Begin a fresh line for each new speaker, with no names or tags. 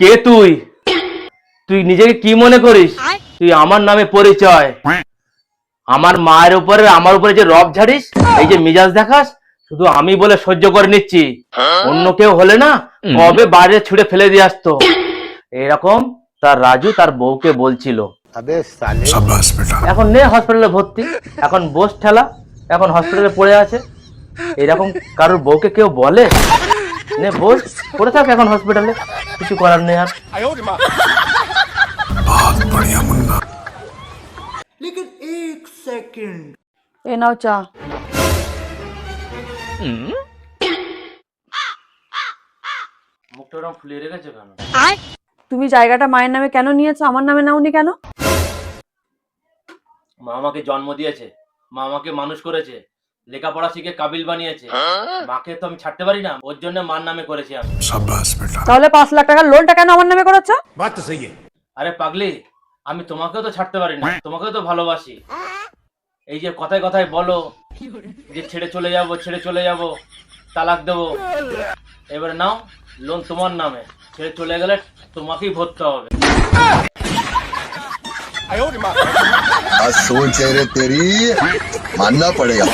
কে তুই? তুই নিজেকে কি মনে করিস? তুই আমার নামে পরিচয়, আমার মায়ের উপরে আমার উপরে যে রব ঝাড়িস, এই যে মিজাজ দেখাস, শুধু আমি বলে সহ্য করে নিচ্ছি। অন্য কেউ হলে না কবে বাইরে ছুড়ে ফেলে দিয়ে আসতো। এরকম তার রাজু তার বউকে বলছিল। এখন নে হসপিটালে ভর্তি, এখন বস ঠেলা, এখন হসপিটালে পড়ে আছে। এরকম কারোর বউকে কেউ বলে? নে বস, পড়ে থাক এখন হসপিটালে, কিছু করার নেই আর।
এ নাও চা।
মুখটা ওরকম ফুলিয়ে রেখেছে কেন?
তুমি জায়গাটা মায়ের নামে কেন নিয়েছো, আমার নামে নাওনি কেন?
মা আমাকে জন্ম দিয়েছে, মা আমাকে মানুষ করেছে, লেখাপড়া শিখে কাবিল বানিয়েছে। মাকে তো আমি ছাড়তে পারি না, ওর জন্য মার নামে করেছি আমি।
তাহলে 5 লাখ টাকার লোনটা কেন আমার নামে করেছো?
আরে পাগলি, আমি তোমাকেও তো ছাড়তে পারি না, তোমাকেও তো ভালোবাসি। এই যে কথায় কথায় বলো যে ছেড়ে চলে যাব, ছেড়ে চলে যাব, তালাক দেবো, এবারে নাও লোন তোমার নামে। ছেড়ে চলে গেলে তোমাকেই ভরতে হবে।
आज सोच है रे तेरी, मानना पड़ेगा।